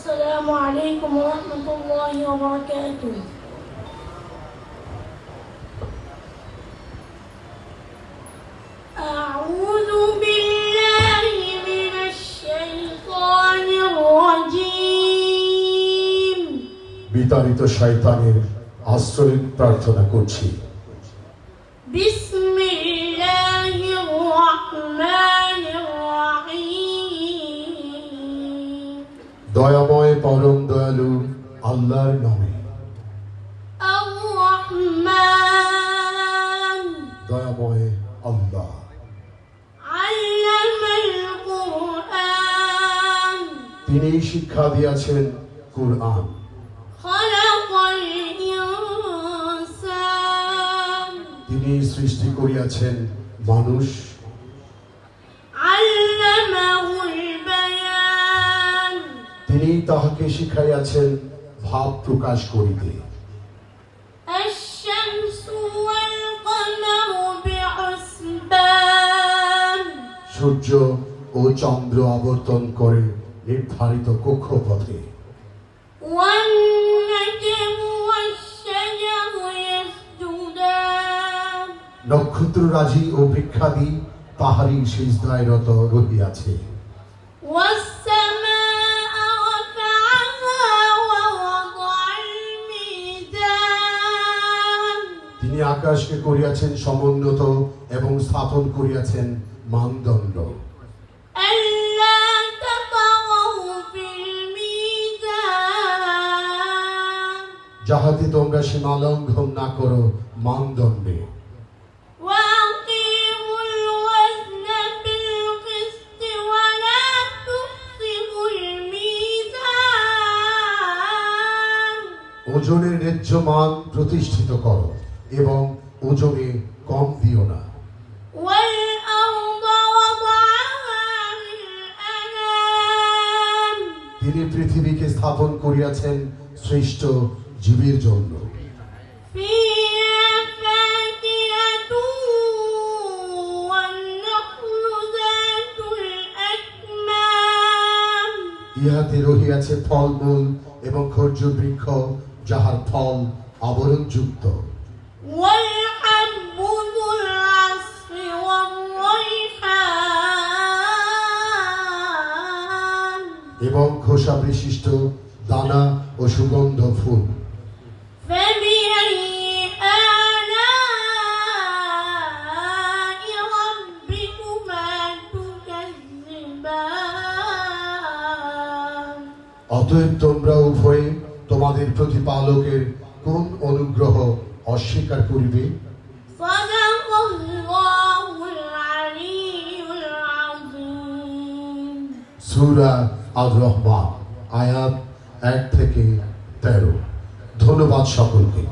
السلام عليكم ورحمة الله وبركاته. أعوذ بالله من الشيطان الرجيم. বিতাড়িত শয়তানের আশ্রয় প্রার্থনা করছি। বিসমিল্লাহির রহমানির রহিম। দয়াময় পরম দয়ালু আল্লাহর নামে। আর রহমান। দয়াময় আল্লাহ। আল্লামাল কুরআন। তিনি শিক্ষা দিয়েছেন কুরআন। খালাকাল ইনসান। তিনি সৃষ্টি করিয়াছেন মানুষ। আল্লামাহুল বায়ান। তিনি তাহাকে শিখাইয়াছেন ভাব প্রকাশ করিতে। আশ-শামসু ওয়াল কমারু বিহুসবান। সূর্য ও চন্দ্র আবর্তন করে নির্ধারিত কক্ষপথে। ওয়ান নাজমু ওয়াশ-শাজারু ইয়াসজুদান। নক্ষত্ররাজি ও বৃক্ষাদি তাহারই সিজদায় রত রহিয়াছে। ওয়াস-সামাআ রাফা'আহা ওয়া ওয়াদা'আল মিজান। তিনি আকাশকে করিয়াছেন সমুন্নত এবং স্থাপন করিয়াছেন মানদণ্ড। আল্লা তাতাগাউ ফিল মিজান। যাহাতে তোমরা সীমা লঙ্ঘন না করো মানদণ্ডে। ওয়াকিমুল ওয়াজনা বিল কিসতি ওয়া লা তুখসিরুল মিজান। ওজনের ন্যায্য মান প্রতিষ্ঠিত করো এবং ওজনে কম দিও না। ওয়াল আরদা ওয়াদা'আহা লিল আনাম। তিনি পৃথিবীকে স্থাপন করিয়াছেন সৃষ্ট জীবের জন্য। ফিহা ফাকিহাতুন ওয়ান নাখলু যাতুল আকমাম। ইহাতে রহিয়াছে ফলমূল এবং খর্জুর বৃক্ষ যাহার ফল আবরণযুক্ত। ওয়াল হাব্বু যুল আসফি ওয়ার রাইহান। এবং খোসা বিশিষ্ট দানা ও সুগন্ধ ফুল। فبأي آلاء ربكما تكذبان. অতএব তোমরা উভয়ে তোমাদের প্রতিপালকের কোন অনুগ্রহ অস্বীকার করিবে? صدق الله العلي العظيم. সূরা আর রহমান আয়াত 1 থেকে 13। ধন্যবাদ সকলকে।